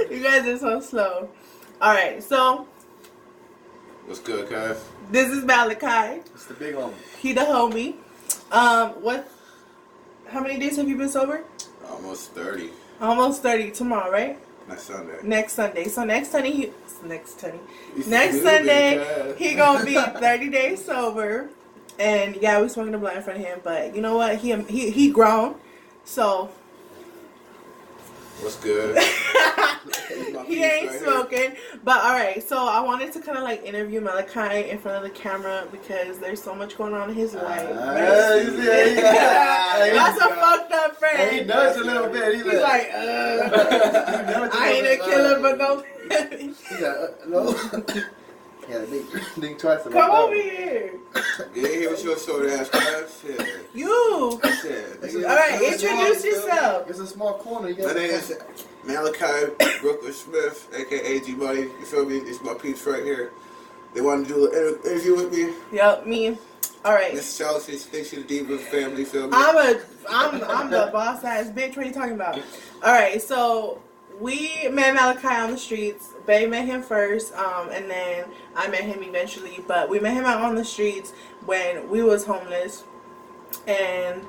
You guys are so slow. All right, so What's good, cuz? this is Malachi. It's the big homie. He the homie. What? How many days have you been sober? Almost 30. Almost 30. Tomorrow, right? Next Sunday. Next Sunday. So next Sunday, next Sunday, he gonna be 30 days sober. And yeah, we smoking a blunt in front of him, but you know what? He grown, so What's good? he ain't smoking. But all right, so I wanted to kind of like interview Malachi in front of the camera because there's so much going on in his life. That's a fucked up friend. He nudged a little bit. He's like, I ain't a killer, but no. He's like, no. Yeah, think twice about Come that. over here. Yeah, here with your short ass cuz. Shit. You. Shit. All right, introduce yourself. It's a small corner. You My got name is Malachi Brooklyn Smith, aka G Buddy. You feel me? It's my peeps right here. They wanted to do an interview with me. Yep, me. All right. Miss Chelsea, thinks she's the diva of the family. Feel me? I'm the boss ass bitch. What are you talking about? All right, so we met Malachi on the streets. Bae met him first, and then I met him eventually. But we met him out on the streets when we was homeless, and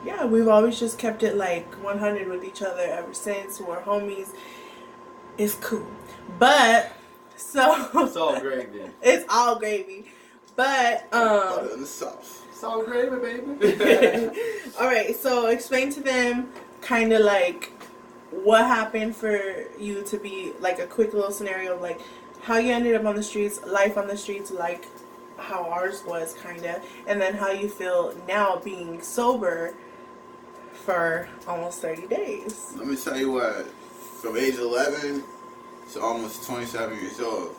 yeah, we've always just kept it like 100 with each other ever since. We're homies. It's cool, but so it's all gravy. It's all gravy, but Butter in the sauce. It's all gravy, baby. all right. So explain to them kind of like what happened for you to be like a quick little scenario of like how you ended up on the streets, life on the streets, like how ours was kind of, and then how you feel now being sober for almost 30 days. Let me tell you what. From age 11 to almost 27 years old,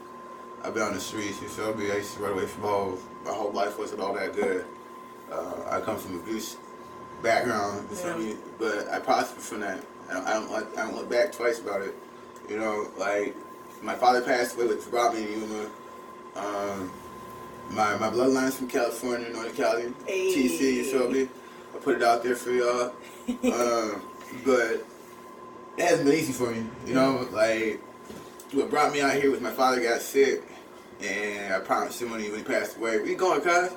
I've been on the streets. You feel me? I used to run away from home. My whole life wasn't all that good. I come from abuse background. You feel me? But I prospered from that. I don't look back twice about it. You know, like my father passed away with brought me in Yuma. My bloodline's from California, Northern Cali, Hey. TC. You feel me? I put it out there for y'all. But it hasn't been easy for me. You know, like what brought me out here was my father got sick, and I promised him when he passed away, "We going, cuz?"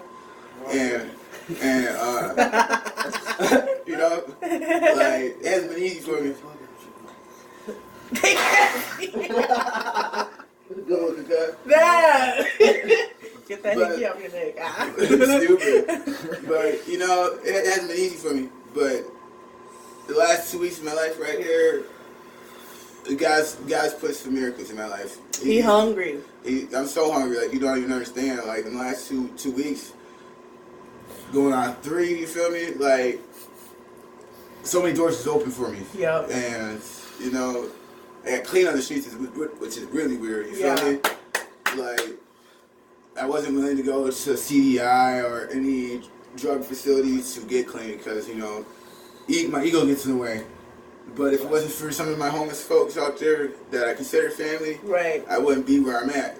And you know, like it hasn't been easy for me. Go, cuz. Get that hickey off your neck. Stupid. But you know, it hasn't been easy for me. But the last 2 weeks of my life right here, God's put some miracles in my life. He hungry. I'm so hungry, like you don't even understand. Like in the last two weeks, going on 3, you feel me? Like so many doors is open for me. Yep. And you know, I got clean on the streets, which is really weird. You feel me? Like I wasn't willing to go to CDI or any drug facilities to get clean because you know, my ego gets in the way. But if it wasn't for some of my homeless folks out there that I consider family, right, I wouldn't be where I'm at.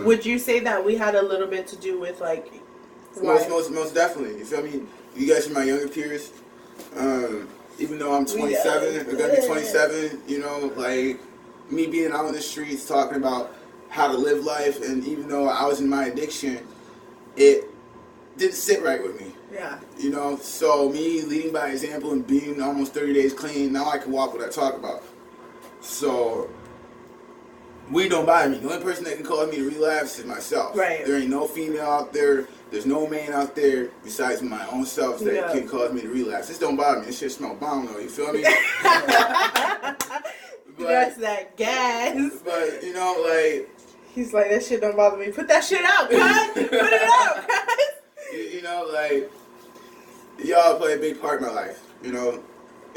Would you say that we had a little bit to do with like? Most definitely. You feel me? You guys are my younger peers. Even though I'm 27, or gonna be 27, you know, like me being out in the streets talking about how to live life, and even though I was in my addiction, it didn't sit right with me. Yeah. You know, so me leading by example and being almost 30 days clean, now I can walk what I talk about. So, weed don't bother me. The only person that can cause me to relapse is myself. Right. There ain't no female out there, there's no man out there besides my own self that can cause me to relapse. This don't bother me. This shit smell bomb though, you feel me? That's that gas. But, you know, like... He's like, that shit don't bother me. Put that shit out, guys. Put it out, guys. You know, like... Y'all play a big part in my life, you know,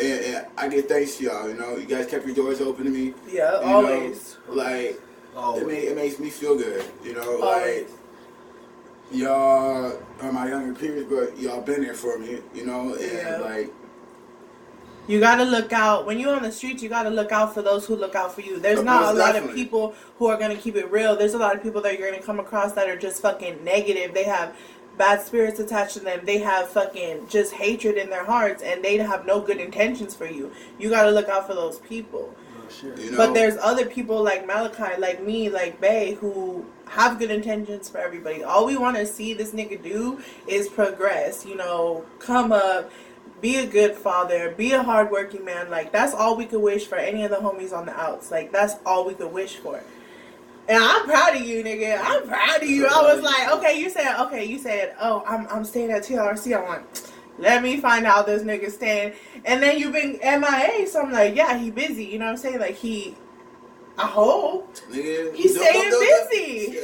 and I give thanks to y'all, you know. You guys kept your doors open to me. Yeah, always. Know, like, always. It makes me feel good, you know. Always. Like, y'all are my younger peers, but y'all been there for me, you know, and like... You gotta look out. When you're on the streets, you gotta look out for those who look out for you. There's not a lot of people who are gonna keep it real. There's a lot of people that you're gonna come across that are just fucking negative. They have bad spirits attached to them. They have fucking just hatred in their hearts, and they have no good intentions for you. You gotta look out for those people. You know? But there's other people like Malachi, like me, like Bay, who have good intentions for everybody. All we want to see this nigga do is progress, you know, come up, be a good father, be a hardworking man. Like, that's all we could wish for any of the homies on the outs. Like, that's all we could wish for. And I'm proud of you, nigga. I'm proud of you. I was like, okay, you said, oh, I'm staying at TRC. I'm like, let me find out this nigga staying. And then you've been MIA, so I'm like, yeah, he busy. You know what I'm saying? Like, I hope. Nigga, he's staying busy.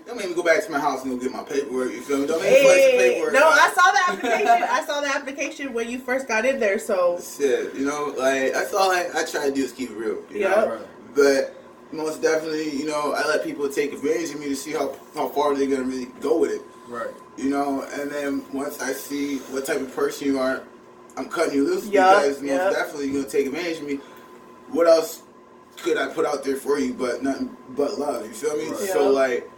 Don't make me go back to my house and go get my paperwork. You feel me? Don't make me place the paperwork. No, I saw the application. I saw the application when you first got in there, so. Shit, you know, like, that's all I try to do is keep it real. You know? But most definitely, you know, I let people take advantage of me to see how far they're going to really go with it. Right. You know, and then once I see what type of person you are, I'm cutting you loose because most definitely you're going to take advantage of me. What else could I put out there for you but nothing but love? You feel me? Right. So, like,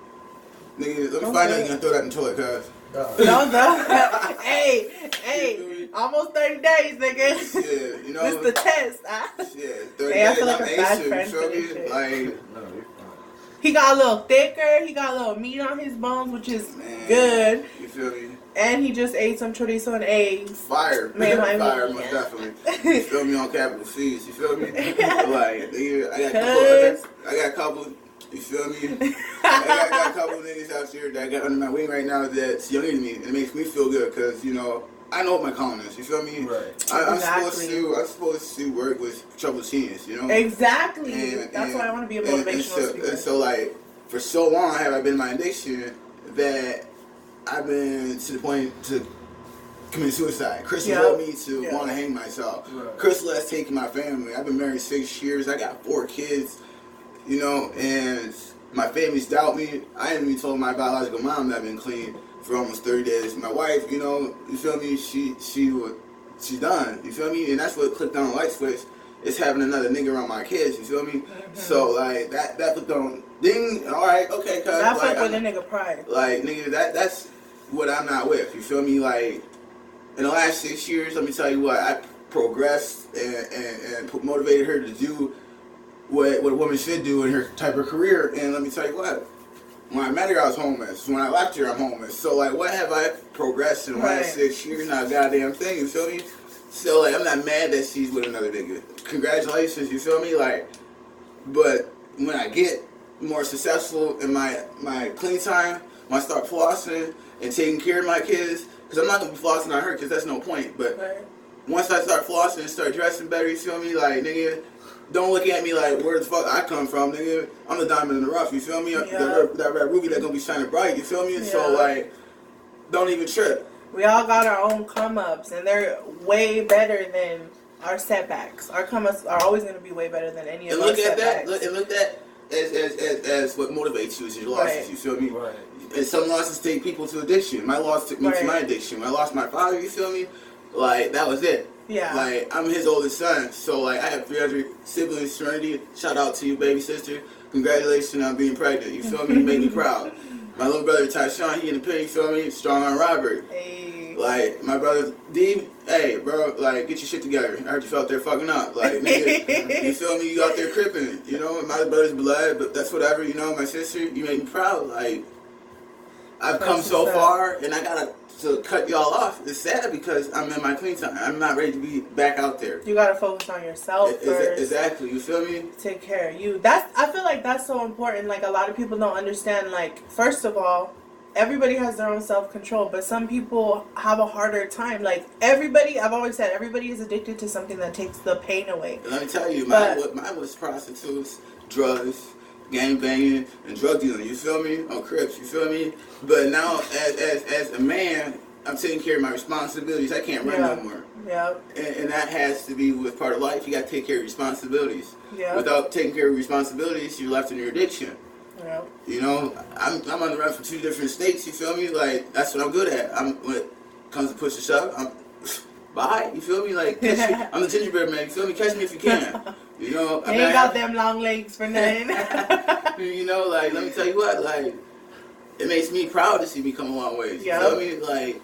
nigga, let me find out you're going to throw that in the toilet, cuz. No. Hey, almost 30 days, nigga. Yeah, you know. This the test. Yeah, 30 days. I feel like a bad friend for this shit. Like, he got a little thicker. He got a little meat on his bones, which is good. You feel me? And he just ate some chorizo and eggs. Fire. Fire, most definitely. You feel me? On capital C's. You feel me? Like, nigga, I got a couple. You feel me? I got a couple of niggas out here that I got under my wing right now that's younger than me. And it makes me feel good because, you know, I know what my calling is. You feel me? Right. I'm supposed to work with troubled teens, you know? Exactly. That's why I want to be a motivational speaker. And so, like, for so long have I been in my addiction that I've been to the point to commit suicide. Crystal led me to want to hang myself. Right. Crystal has taken my family. I've been married 6 years. I got 4 kids, you know, and my family's doubt me. I ain't even told my biological mom that I've been clean for almost 30 days. My wife, you know, you feel me? She's done. You feel me? And that's what clicked on the light switch. Is having another nigga around my kids. You feel me? Mm-hmm. So like that clicked on. Ding. All right. Okay. Cause that fuck with a nigga pride. Like nigga, that's what I'm not with. You feel me? Like in the last 6 years, let me tell you what I progressed and motivated her to do what a woman should do in her type of career. And let me tell you what. When I met her, I was homeless. When I left her, I'm homeless. So, like, what have I progressed in the last 6 years? Not a goddamn thing, you feel me? So, like, I'm not mad that she's with another nigga. Congratulations, you feel me? Like, but when I get more successful in my clean time, when I start flossing and taking care of my kids, because I'm not going to be flossing on her because that's no point. But once I start flossing and start dressing better, you feel me? Like, nigga, don't look at me like where the fuck I come from, nigga. I'm the diamond in the rough, you feel me? That red ruby that's gonna be shining bright, you feel me? Yeah. So like, don't even trip. We all got our own come ups, and they're way better than our setbacks. Our come ups are always gonna be way better than any of our setbacks. And look at that as what motivates you is your losses. You feel me? Right. And some losses take people to addiction. My loss took me to my addiction. When I lost my father, you feel me? Like that was it. Yeah. Like, I'm his oldest son, so, like, I have 300 siblings, Serenity. Shout out to you, baby sister. Congratulations on being pregnant. You feel me? You made me proud. My little brother, Tyshawn, he in the pin, you feel me? Strong on Robert. Hey. Like, my brother, D, hey, bro, like, get your shit together. I heard you felt there fucking up. Like, nigga, you feel me? You out there cripping, you know? My brother's blood, but that's whatever, you know? My sister, you made me proud. Like, I've come so far, and I gotta to cut y'all off. It's sad because I'm in my clean time. I'm not ready to be back out there. You gotta focus on yourself first. Exactly. You feel me? Take care of you. I feel like that's so important. Like, a lot of people don't understand. Like, first of all, everybody has their own self-control, but some people have a harder time. Like, I've always said, everybody is addicted to something that takes the pain away. And let me tell you, mine was prostitutes, drugs, gang banging, and drug dealing, you feel me? On Crips, you feel me? But now, as a man, I'm taking care of my responsibilities. I can't run no more. Yeah. And that has to be with part of life. You got to take care of responsibilities. Yeah. Without taking care of responsibilities, you're left in your addiction. Yeah. You know, I'm on the run from 2 different states, you feel me? Like, that's what I'm good at. When it comes to push the shove, bye, you feel me? Like, catch me. I'm the gingerbread man, you feel me? Catch me if you can. You know, ain't got them long legs for nothing. You know, like, let me tell you what, like, it makes me proud to see me come a long way. You Yep. feel me? Like,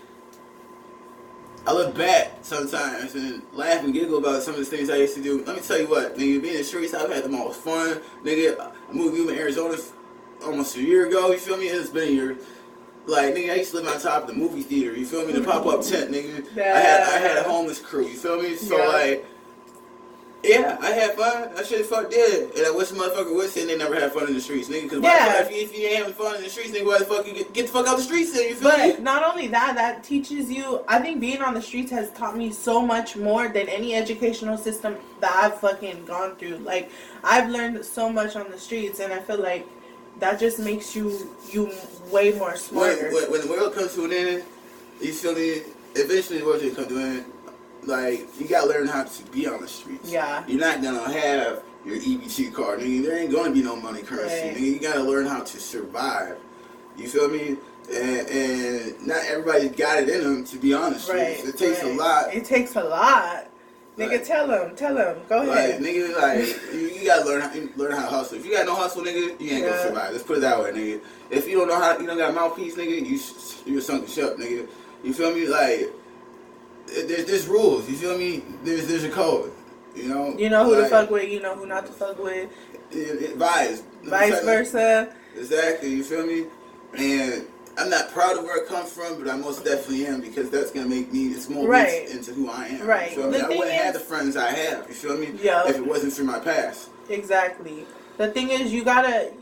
I look back sometimes and laugh and giggle about some of the things I used to do. Let me tell you what, nigga, being in the streets, I've had the most fun. Nigga, I moved to Arizona almost a year ago, you feel me? And it's been a year. Like, nigga, I used to live on top of the movie theater, you feel me? The pop-up tent, nigga. I had a homeless crew, you feel me? So, like, yeah, I had fun. I should have fuck did. And I wish the motherfucker would say they never had fun in the streets, nigga. Because if you ain't having fun in the streets, nigga, why the fuck you get the fuck out the streets then, you feel me? But not only that, that teaches you, I think being on the streets has taught me so much more than any educational system that I've fucking gone through. Like, I've learned so much on the streets, and I feel like that just makes you way more smarter. When the world comes to an end, you feel me? Eventually the world will come to an end. Like, you gotta learn how to be on the streets. Yeah. You're not gonna have your EBT card, nigga. There ain't gonna be no money currency, nigga. You gotta learn how to survive. You feel me? And not everybody's got it in them to be on the streets. It takes a lot. It takes a lot. Nigga, tell them. Go ahead. Like, nigga, like, you gotta learn how to hustle. If you got no hustle, nigga, you ain't gonna survive. Let's put it that way, nigga. If you don't know how, you don't got a mouthpiece, nigga, you're sunk shut, nigga. You feel me? Like, there's rules. You feel me? There's a code. You know. You know who to fuck with. You know who not to fuck with. Vice versa. Exactly. You feel me? And I'm not proud of where I come from, but I most definitely am, because that's gonna make me. It's more roots into who I am. Right. You feel me? I wouldn't have the friends I have. You feel me? Yeah. If it wasn't for my past. Exactly. The thing is, you gotta.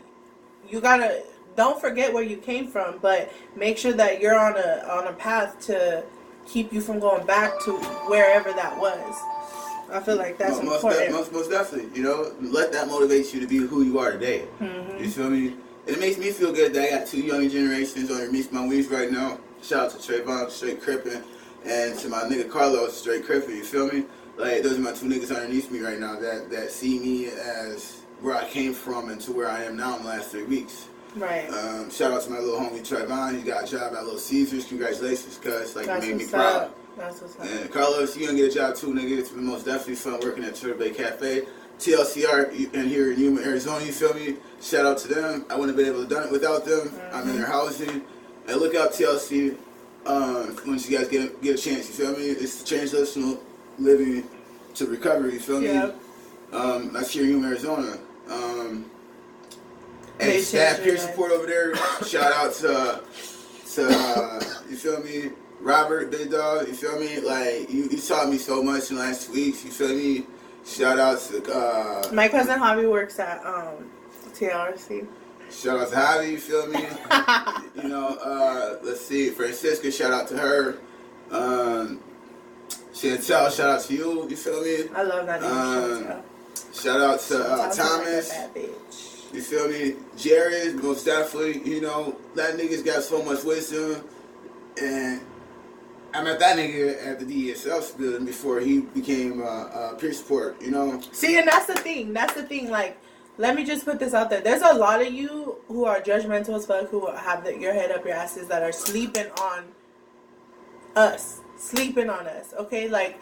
Don't forget where you came from, but make sure that you're on a path to keep you from going back to wherever that was. I feel like that's important. Most definitely. You know, let that motivate you to be who you are today. Mm-hmm. You feel me? And it makes me feel good that I got two younger generations underneath my wings right now. Shout out to Trayvon, straight crippin', and to my nigga Carlos, straight crippin'. You feel me? Like, those are my two niggas underneath me right now that see me as where I came from and to where I am now in the last 3 weeks. Right. Shout out to my little homie Trayvon. He got a job at Little Caesars. Congratulations, cuz. Like, that's you made me proud. That's what's up. And Carlos, you gonna get a job too, nigga. It's been most definitely fun working at ᴑᴏᴇ Cafe. TLCR and here in Yuma, Arizona, you feel me? Shout out to them. I wouldn't have been able to done it without them. Mm-hmm. I'm in their housing. And look out TLC once you guys get a chance, you feel me? It's translational living to recovery, you feel me? That's here in Yuma, Arizona. And staff peer support over there. Shout out to you feel me? Robert, big dog, you feel me? Like, you taught me so much in the last 2 weeks, you feel me? Shout out to my cousin Javi works at TLRC. Shout out to Javi, you feel me? You know, let's see, Francisca, shout out to her. Chantel, shout out to you feel me? I love that name, Chantel. Shout out to Thomas. Like a bad bitch. You feel me? Jared, most definitely, you know, that nigga's got so much wisdom. And I met that nigga at the DSL building before he became peer support, you know? See, and that's the thing. Like, let me just put this out there. There's a lot of you who are judgmental as fuck, who have your head up your asses, that are sleeping on us. Okay? Like,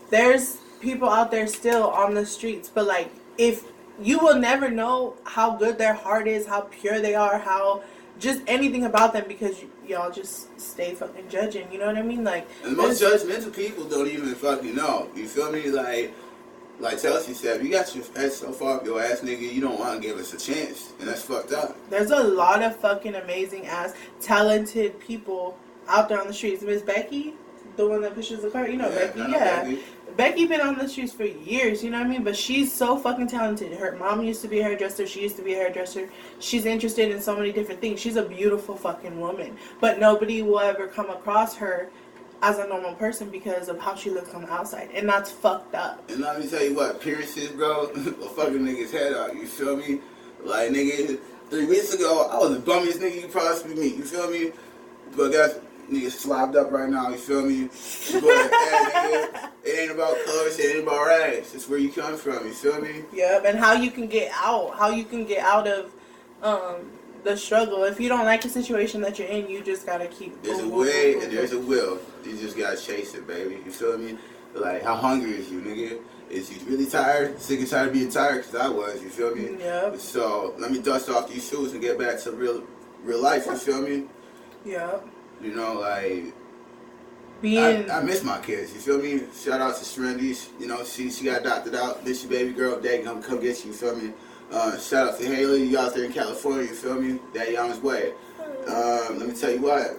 there's people out there still on the streets. But, like, if you will never know how good their heart is, how pure they are, how just anything about them, because y'all just stay fucking judging, you know what I mean? Like, and most judgmental people don't even fucking know, you feel me? Like Chelsea said, if you got your head so far up your ass, nigga, you don't want to give us a chance, and that's fucked up. There's a lot of fucking amazing ass talented people out there on the streets. Miss Becky, the one that pushes the cart, you know, Becky. Becky been on the streets for years, you know what I mean? But she's so fucking talented. Her mom used to be a hairdresser. She used to be a hairdresser. She's interested in so many different things. She's a beautiful fucking woman. But nobody will ever come across her as a normal person because of how she looks on the outside. And that's fucked up. And let me tell you what, appearances, bro, will fucking niggas head out, you feel me? Like, nigga, 3 weeks ago, I was the bummiest nigga you possibly meet, you feel me? But guys, niggas slobbed up right now, you feel me? But, nigga, it ain't about colors, it ain't about rags. It's where you come from, you feel me? Yep, and how you can get out. How you can get out of the struggle. If you don't like the situation that you're in, you just gotta keep. There's a way and there's a will. You just gotta chase it, baby. You feel me? Like, how hungry is you, nigga? Is you really tired? Sick and tired of being tired? Because I was, you feel me? Yep. So, let me dust off these shoes and get back to real life. You feel me? Yeah. You know, like Being. I miss my kids. You feel me? Shout out to Serenity. You know, she got adopted out. Miss your baby girl. Dad, come get you. You feel me? Shout out to Haley. You out there in California. You feel me? Daddy on his way. Let me tell you what.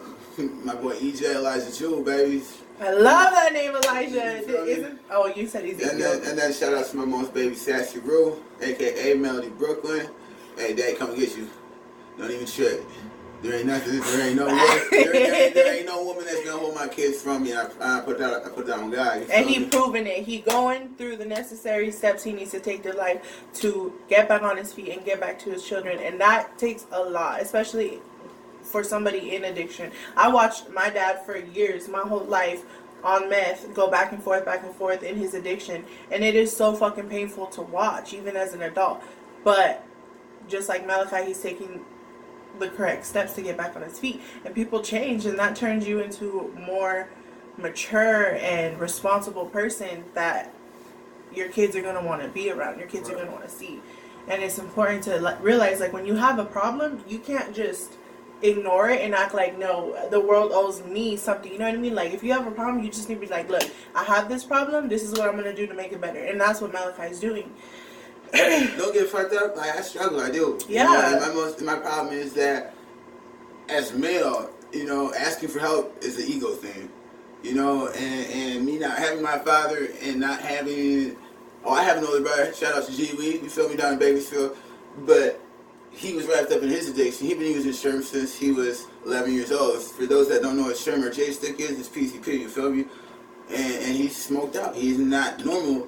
My boy EJ Elijah Jewel, baby. I love that name, Elijah. Oh, you said Ezekiel. And then shout out to my mom's baby, Sassy Rue, a.k.a. Melody Brooklyn. Hey, Dad, come get you. Don't even trip. There ain't nothing. There ain't no woman that's gonna hold my kids from me. And I put that on God. And he proving it. He going through the necessary steps he needs to take to life to get back on his feet and get back to his children. And that takes a lot, especially for somebody in addiction. I watched my dad for years, my whole life, on meth, go back and forth in his addiction. And it is so fucking painful to watch, even as an adult. But just like Malachi, he's taking the correct steps to get back on his feet. And people change, and that turns you into a more mature and responsible person that your kids are going to want to be around, your kids are going to want to see. And it's important to realize, like, when you have a problem, you can't just ignore it and act like, no, the world owes me something. You know what I mean? Like, if you have a problem, you just need to be like, look, I have this problem, this is what I'm going to do to make it better. And that's what Malachi is doing. Don't get fucked up. Like, I struggle, I do. Yeah. You know, my problem is that as a male, you know, asking for help is an ego thing. You know, and me not having my father and not having, I have an older brother. Shout out to G Weed. You feel me, down in Bakersfield. But he was wrapped up in his addiction. He's been using Sherm since he was 11 years old. For those that don't know what Sherm or J-stick is, it's PCP, you feel me? And he's smoked out. He's not normal.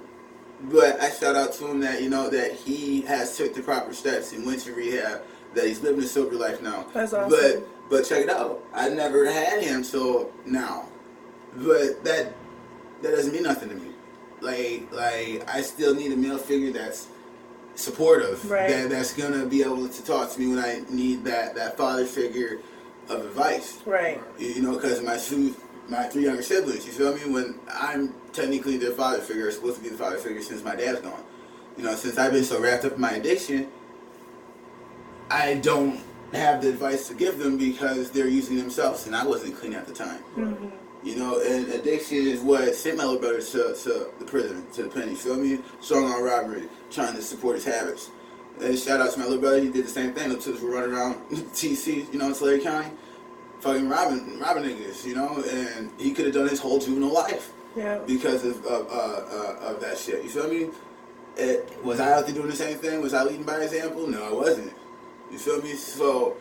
But I shout out to him that, you know, that he has took the proper steps and went to rehab, that he's living a sober life now. That's awesome. But check it out. I never had him till now. But that doesn't mean nothing to me. Like I still need a male figure that's supportive, right, that's gonna be able to talk to me when I need that father figure of advice, right? You know, because my 3 younger siblings, you feel me, when I'm technically their father figure, supposed to be the father figure since my dad's gone. You know, since I've been so wrapped up in my addiction, I don't have the advice to give them because they're using themselves, and I wasn't clean at the time. Mm-hmm. You know, and addiction is what sent my little brother to the prison, to the pen, you feel me? Strong on robbery, trying to support his habits. And shout out to my little brother, he did the same thing. The two were running around TC, you know, in Slade County, fucking robbing niggas, you know, and he could have done his whole juvenile life, yeah, because of that shit, you feel me? Was I out there doing the same thing? Was I leading by example? No, I wasn't. You feel me? So,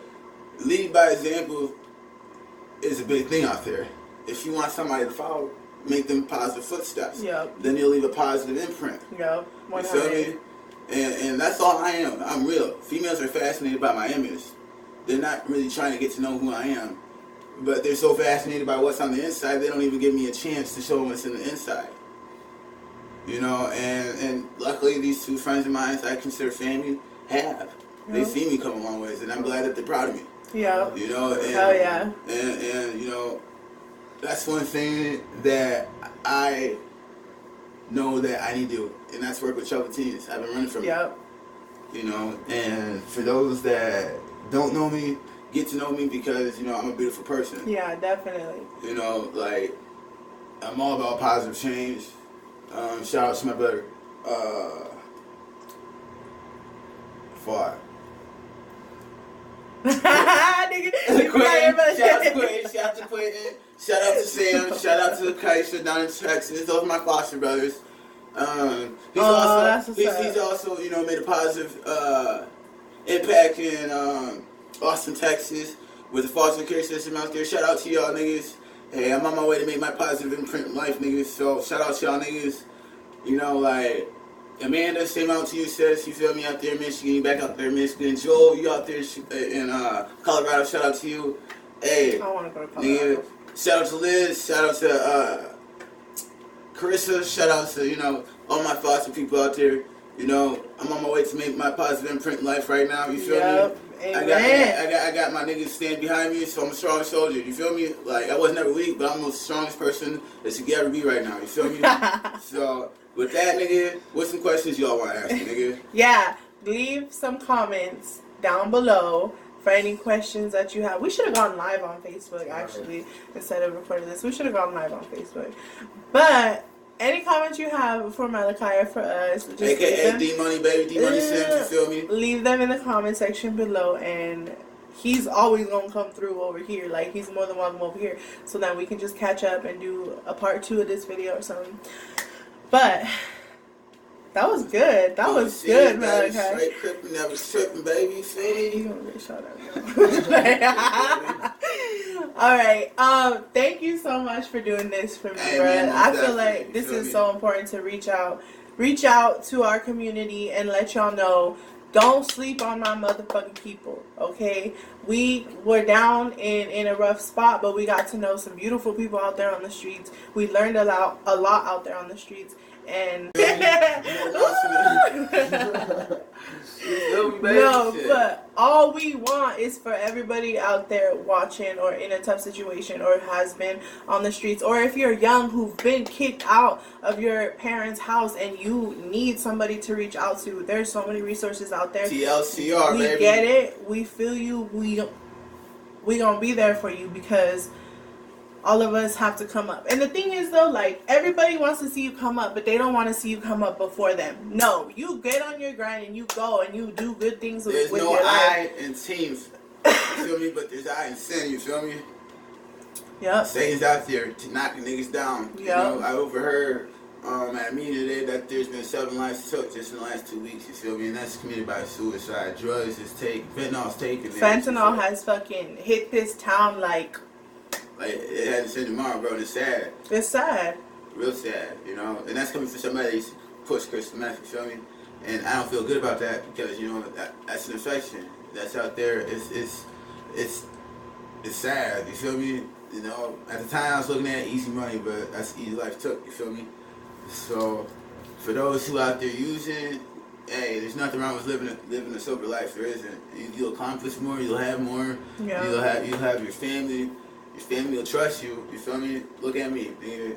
leading by example is a big thing out there. If you want somebody to follow, make them positive footsteps. Yep. Then you'll leave a positive imprint. Yep. You feel me? And that's all I am. I'm real. Females are fascinated by my image. They're not really trying to get to know who I am. But they're so fascinated by what's on the inside, they don't even give me a chance to show them what's in the inside. You know, and luckily these two friends of mine I consider family have. They see me come a long ways, and I'm glad that they're proud of me. Yeah. You know, and, hell yeah. And you know, that's one thing that I know that I need to do, and that's work with ʟᴏᴜ:ⴜ. I've been running from it. You know, and for those that don't know me, get to know me because, you know, I'm a beautiful person. Yeah, definitely. You know, like, I'm all about positive change. Shout out to my brother, Far. Shout out to Quentin. Shout out to Sam. Shout out to Kaisha down in Texas. Those are my foster brothers. He's also, you know, made a positive impact in Austin, Texas, with the foster care system out there. Shout out to y'all niggas. Hey, I'm on my way to make my positive imprint in life, niggas. So shout out to y'all niggas. You know, like Amanda, same out to you, sis. You feel me, out there in Michigan? You back out there in Michigan. Joel, you out there in Colorado? Shout out to you. Hey, I want to go to Colorado. Nigga, shout out to Liz. Shout out to Carissa. Shout out to, you know, all my foster people out there. You know, I'm on my way to make my positive imprint in life right now. You feel me? I got my niggas stand behind me, so I'm a strong soldier. You feel me? Like, I was never weak, but I'm the strongest person that you could ever be right now. You feel me? So, with that, nigga, what's some questions y'all want to ask me, nigga? Yeah, leave some comments down below for any questions that you have. We should have gone live on Facebook, actually, instead of recording this. We should have gone live on Facebook. But any comments you have for Malachi or for us, just AKA D Money, baby. D Money Sims, you feel me? Leave them in the comment section below, and he's always gonna come through over here. Like, he's more than welcome over here, so that we can just catch up and do a part 2 of this video or something. But that was good. That was good, Malachi. Straight crippin', never tripping, baby. You gonna get shot at. Alright, thank you so much for doing this for me, Hey, bro. man, I feel like this is so important to reach out to our community and let y'all know, don't sleep on my motherfucking people, okay? We were down in a rough spot, but we got to know some beautiful people out there on the streets. We learned a lot out there on the streets. And no, but all we want is for everybody out there watching or in a tough situation or has been on the streets, or if you're young who've been kicked out of your parents' house and you need somebody to reach out to, there's so many resources out there. TLCR, we baby. get it. We feel you. We gonna be there for you, because all of us have to come up. And the thing is, though, like, everybody wants to see you come up, but they don't want to see you come up before them. No, you get on your grind and you go and you do good things with your life. There's no I in teams, you feel me? But there's I in sin, you feel me? Yep. Satan's out there to knocking niggas down. Yep. You know, I overheard at a meeting today that there's been 7 lives took just in the last 2 weeks, you feel me? And that's committed by suicide. Drugs is taken, fentanyl's taken. Fentanyl has fucking hit this town like it hasn't said tomorrow, bro. It's sad. It's sad. Real sad, you know? And that's coming from somebody that's pushed crystal meth, you feel me? And I don't feel good about that, because, you know, that's an infection that's out there. It's sad, you feel me? You know, at the time I was looking at easy money, but that's easy life took, you feel me? So, for those who out there using, hey, there's nothing wrong with living a sober life. There isn't. You'll accomplish more, you'll have more, yeah. You'll have your family. Your family will trust you. You feel me? Look at me.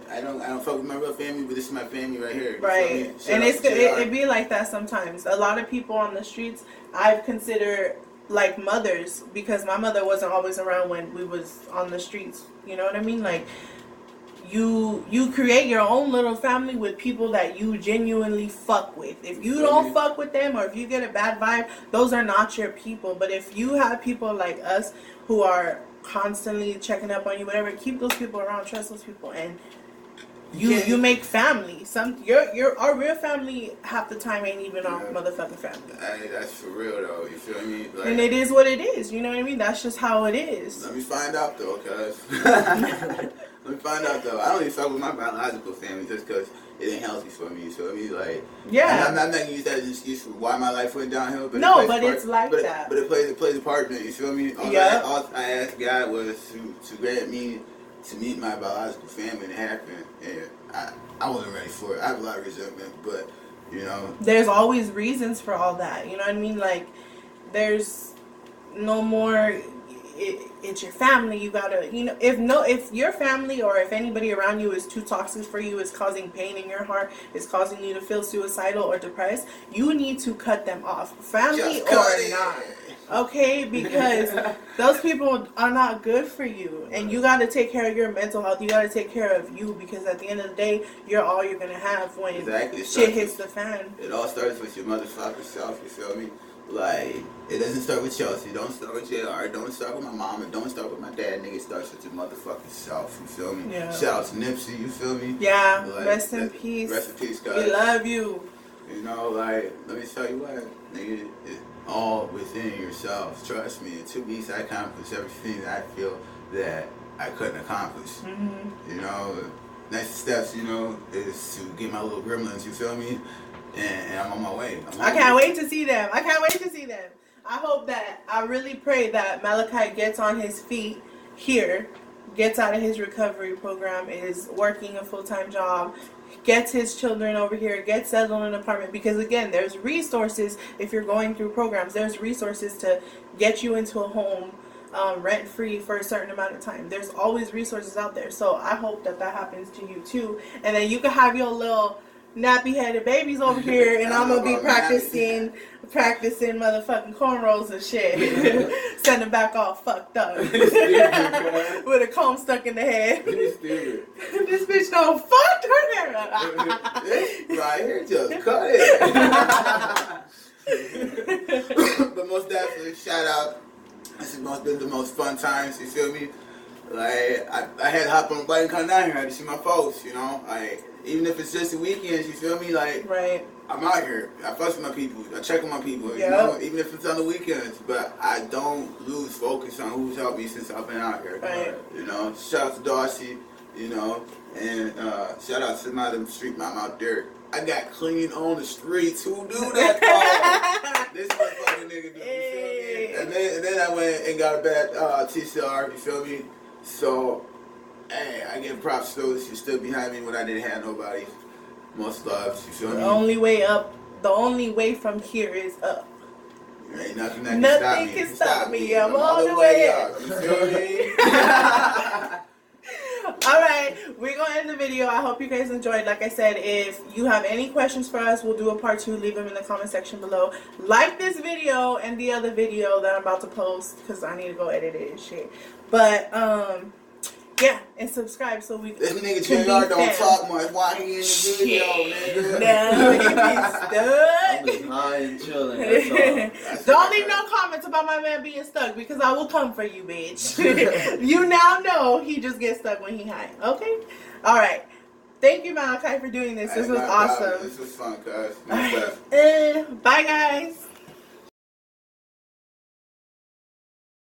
I don't fuck with my real family, but this is my family right here. You right. And it be like that sometimes. A lot of people on the streets I've considered like mothers, because my mother wasn't always around when we was on the streets. You know what I mean? Like, you create your own little family with people that you genuinely fuck with. If you don't fuck with them, or if you get a bad vibe, those are not your people. But if you have people like us who are constantly checking up on you, whatever, keep those people around, trust those people, and you make family. Our real family half the time ain't even our motherfucking family. Hey, that's for real though, you feel me? Like, and it is what it is, you know what I mean? That's just how it is. Let me find out though, cuz. Let me find out though. I don't even fuck with my biological family just because it ain't healthy for me, you feel me? Like, yeah. I'm not gonna use that as an excuse for why my life went downhill. But no, but it's like that. But it plays a part in it, you feel me? All I asked God was to grant me to meet my biological family, and it happened. And I wasn't ready for it. I have a lot of resentment, but, you know. There's always reasons for all that, you know what I mean? Like, there's no more... It's your family. You gotta, you know, if your family or if anybody around you is too toxic for you, is causing pain in your heart, is causing you to feel suicidal or depressed, you need to cut them off, family or not. Okay, because those people are not good for you, and you gotta take care of your mental health. You gotta take care of you, because at the end of the day, you're all you're gonna have when shit hits the fan. It all starts with your motherfucking self. You feel me? Like, it doesn't start with Chelsea, don't start with JR, don't start with my mom, and don't start with my dad, nigga. It starts with your motherfucking self, you feel me? Yeah. Shout out to Nipsey, you feel me? Yeah, like, rest in peace. Rest in peace, guys. We love you. You know, like, let me tell you what, nigga, it's all within yourself. Trust me, in 2 weeks I accomplished everything that I feel that I couldn't accomplish. Mm-hmm. You know, next steps, you know, is to get my little gremlins, you feel me? And I'm on my way. I can't wait to see them. I can't wait to see them. I hope that, I really pray that Malachi gets on his feet here, gets out of his recovery program, is working a full-time job, gets his children over here, gets settled in an apartment. Because again, there's resources if you're going through programs. There's resources to get you into a home rent-free for a certain amount of time. There's always resources out there. So I hope that happens to you too. And then you can have your little nappy headed babies over here, and I'm gonna be practicing motherfucking cornrows and shit. Sending back all fucked up. With a comb stuck in the head. This bitch don't fuck her hair. Right here, just cut it. But most definitely, shout out. This has been the most fun times, you feel me? Like, I had to hop on a bike and come down here. I had to see my folks, you know? Like, even if it's just the weekends, you feel me? Like, right. I'm out here. I fuss with my people. I check on my people, you know? Even if it's on the weekends. But I don't lose focus on who's helped me since I've been out here. Right. You know? Shout out to Darcy, you know? And shout out to my street mom out there. I got clean on the streets. Who do that? This motherfucking nigga do. Hey. You feel me? And then I went and got a bad TCR. You feel me? So, hey, I give props to those who stood behind me when I didn't have nobody. Most loves. You feel me? The only way up. The only way from here is up. There ain't nothing that can stop me. I'm all the way up. You feel me? Alright, we're going to end the video. I hope you guys enjoyed. Like I said, if you have any questions for us, we'll do a part 2. Leave them in the comment section below. Like this video and the other video that I'm about to post, because I need to go edit it and shit. But, yeah, and subscribe so we this nigga JR don't talk much. Why he in the video, nigga? No, he be stuck. I'm just high and chilling. That's all. Don't leave no comments about my man being stuck, because I will come for you, bitch. You now know he just gets stuck when he high. Okay? Alright. Thank you, Malachi, for doing this. This was awesome. This was fun, guys. Bye, guys.